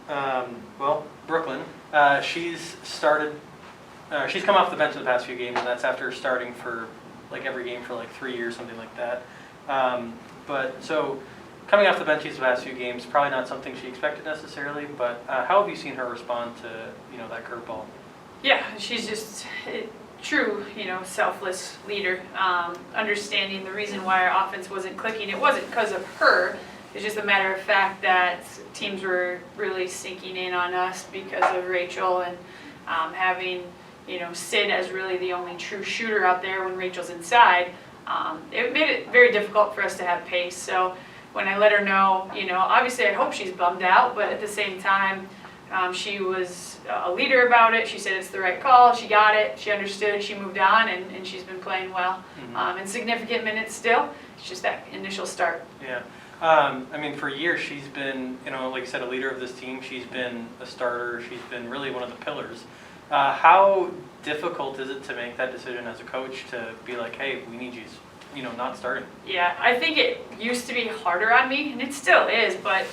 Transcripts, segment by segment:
Well, Brooklyn, she's started. She's come off the bench in the past few games, and that's after starting for like every game for like 3 years, something like that. But so coming off the bench these past few games, probably not something she expected necessarily. But how have you seen her respond to that curveball? Yeah, she's just a true, selfless leader. Understanding the reason why our offense wasn't clicking, it wasn't because of her. It's just a matter of fact that teams were really sinking in on us because of Rachel and having, Sid as really the only true shooter out there when Rachel's inside. It made it very difficult for us to have pace. So when I let her know, obviously I hope she's bummed out, but at the same time, she was a leader about it. She said it's the right call. She got it. She understood. She moved on, and she's been playing well. In significant minutes still. It's just that initial start. Yeah. For years she's been, like you said, a leader of this team. She's been a starter. She's been really one of the pillars. How difficult is it to make that decision as a coach to be like, hey, we need you, not starting? Yeah, I think it used to be harder on me, and it still is, but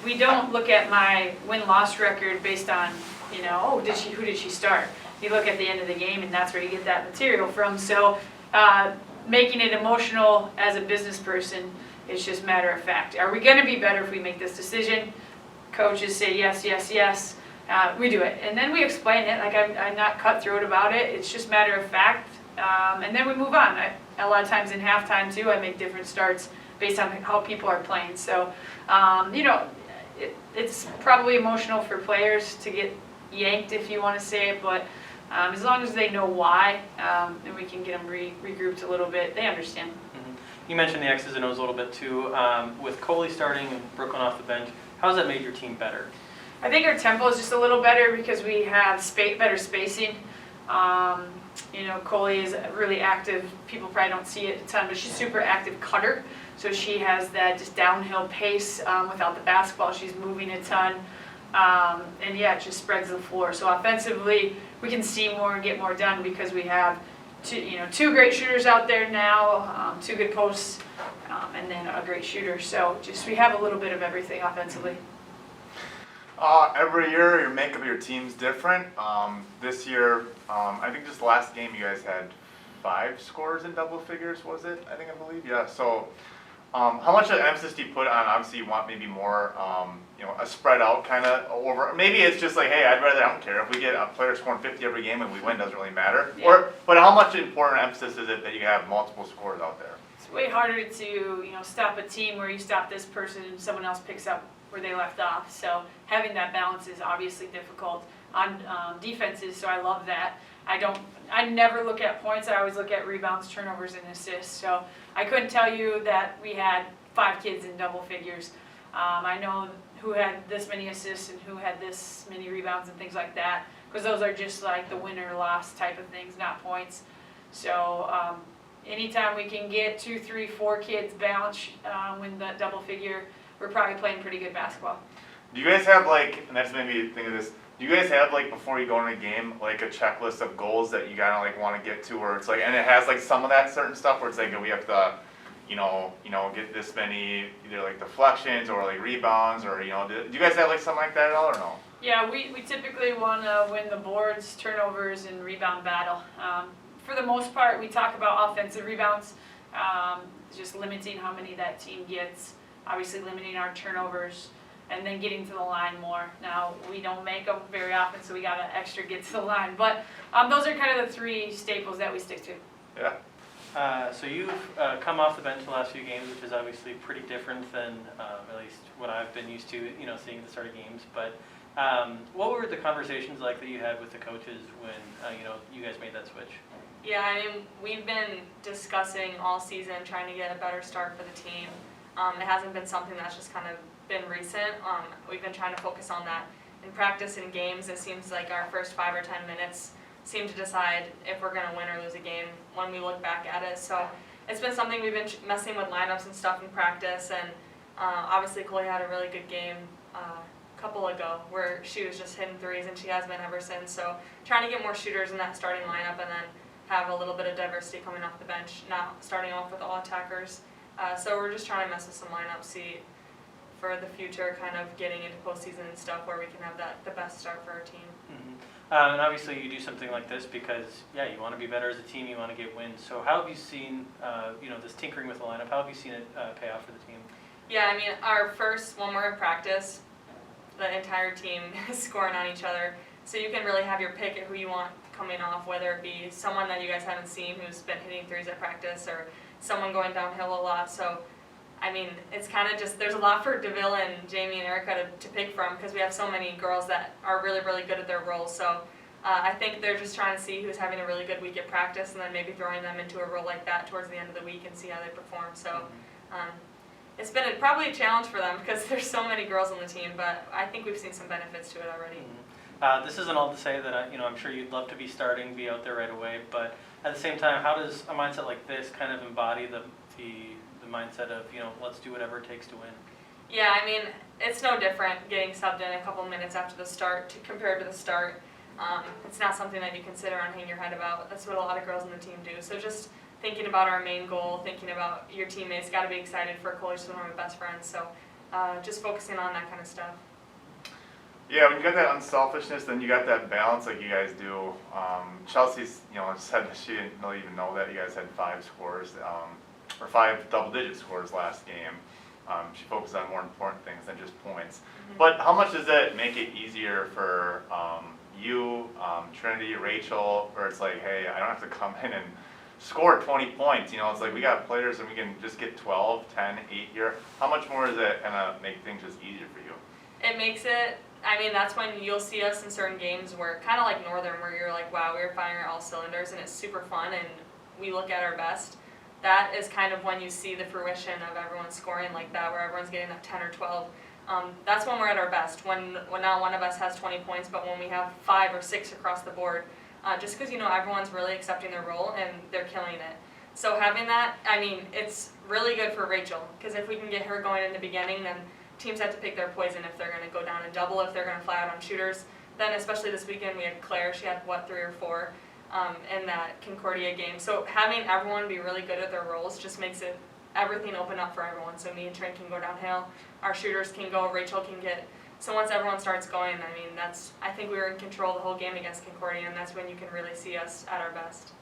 we don't look at my win-loss record based on, who did she start? You look at the end of the game, and that's where you get that material from. So making it emotional as a business person is just matter of fact. Are we going to be better if we make this decision? Coaches say yes, yes, yes. We do it. And then we explain it. Like, I'm not cutthroat about it. It's just matter of fact. And then we move on. A lot of times in halftime, too, I make different starts based on how people are playing. So, it's probably emotional for players to get yanked, if you want to say it, but as long as they know why, and we can get them regrouped a little bit, they understand. Mm-hmm. You mentioned the X's and O's a little bit too. With Coley starting and Brooklyn off the bench, how has that made your team better? I think our tempo is just a little better because we have better spacing. Coley is really active. People probably don't see it a ton, but she's a super active cutter. So she has that just downhill pace without the basketball. She's moving a ton. And yeah, it just spreads the floor. So offensively, we can see more and get more done because we have two great shooters out there now, 2 good posts, and then a great shooter. So just we have a little bit of everything offensively. Every year, your makeup of your team's different. This year, I think just last game you guys had 5 scores in double figures, was it? I believe. Yeah. So, how much emphasis do you put on? Obviously, you want maybe more, a spread out kind of over. Maybe it's just like, hey, I don't care if we get a player scoring 50 every game and we win, doesn't really matter. Yeah. But how much important emphasis is it that you have multiple scores out there? It's way harder to stop a team where you stop this person and someone else picks up where they left off. So having that balance is obviously difficult on defenses. So I love that. I never look at points. I always look at rebounds, turnovers, and assists. So I couldn't tell you that we had 5 kids in double figures. I know who had this many assists and who had this many rebounds and things like that, because those are just like the win or loss type of things, not points. So anytime we can get 2, 3, 4 kids balanced win the double figure, we're probably playing pretty good basketball. Do you guys have and that's made me think of this, do you guys have before you go into a game, a checklist of goals that you kind of want to get to, where it's and it has some of that certain stuff where it's we have to, get this many either deflections or rebounds, or do you guys have something like that at all, or no? Yeah, we typically want to win the boards, turnovers, and rebound battle. For the most part, we talk about offensive rebounds, just limiting how many that team gets, obviously limiting our turnovers, and then getting to the line more. Now, we don't make them very often, so we got to extra get to the line. But those are kind of the 3 staples that we stick to. Yeah. So you've come off the bench the last few games, which is obviously pretty different than at least what I've been used to, seeing at the start of games. But what were the conversations like that you had with the coaches when, you guys made that switch? Yeah, we've been discussing all season trying to get a better start for the team. It hasn't been something that's just kind of been recent. We've been trying to focus on that in practice and games. It seems like our first 5 or 10 minutes seem to decide if we're going to win or lose a game when we look back at it. So it's been something we've been messing with lineups and stuff in practice. And obviously Chloe had a really good game a couple ago where she was just hitting threes, and she has been ever since. So trying to get more shooters in that starting lineup and then have a little bit of diversity coming off the bench, not starting off with all attackers. So we're just trying to mess with some lineups, see for the future, kind of getting into postseason and stuff where we can have the best start for our team. Mm-hmm. And obviously you do something like this because, yeah, you want to be better as a team, you want to get wins. So how have you seen, this tinkering with the lineup, how have you seen it pay off for the team? Yeah, I mean, our first, when we're in practice, the entire team is scoring on each other. So you can really have your pick at who you want coming off, whether it be someone that you guys haven't seen who's been hitting threes at practice or someone going downhill a lot. So, I mean, it's kind of just, there's a lot for DeVille and Jamie and Erica to pick from because we have so many girls that are really, really good at their roles. So I think they're just trying to see who's having a really good week at practice and then maybe throwing them into a role like that towards the end of the week and see how they perform. So it's been probably a challenge for them because there's so many girls on the team, but I think we've seen some benefits to it already. This isn't all to say that I'm sure you'd love to be starting, be out there right away, but at the same time, how does a mindset like this kind of embody the mindset of, let's do whatever it takes to win? Yeah, I mean, it's no different getting subbed in a couple minutes after the start compared to the start. It's not something that you can sit around and hang your head about. That's what a lot of girls on the team do. So just thinking about our main goal, thinking about your teammates, got to be excited for Coach, one of my best friends. So just focusing on that kind of stuff. Yeah, when you got that unselfishness, then you got that balance like you guys do. Chelsea's, said that she didn't really even know that you guys had 5 scores, or 5 double-digit scores last game. She focused on more important things than just points. Mm-hmm. But how much does that make it easier for you, Trinity, Rachel, where it's like, hey, I don't have to come in and score 20 points. It's like we got players and we can just get 12, 10, 8 here. How much more does that kind of make things just easier for you? It makes it, I mean, that's when you'll see us in certain games where, kind of like Northern, where you're like, wow, we're firing all cylinders and it's super fun and we look at our best. That is kind of when you see the fruition of everyone scoring like that, where everyone's getting that 10 or 12. That's when we're at our best, when not one of us has 20 points, but when we have 5 or 6 across the board. Just because, everyone's really accepting their role and they're killing it. So having that, I mean, it's really good for Rachel, because if we can get her going in the beginning, then teams have to pick their poison if they're going to go down and double, if they're going to fly out on shooters. Then especially this weekend we had Claire, she had 3 or 4 in that Concordia game. So having everyone be really good at their roles just makes everything open up for everyone. So me and Trent can go downhill, our shooters can go, Rachel can get. So once everyone starts going, I mean, I think we were in control the whole game against Concordia, and that's when you can really see us at our best.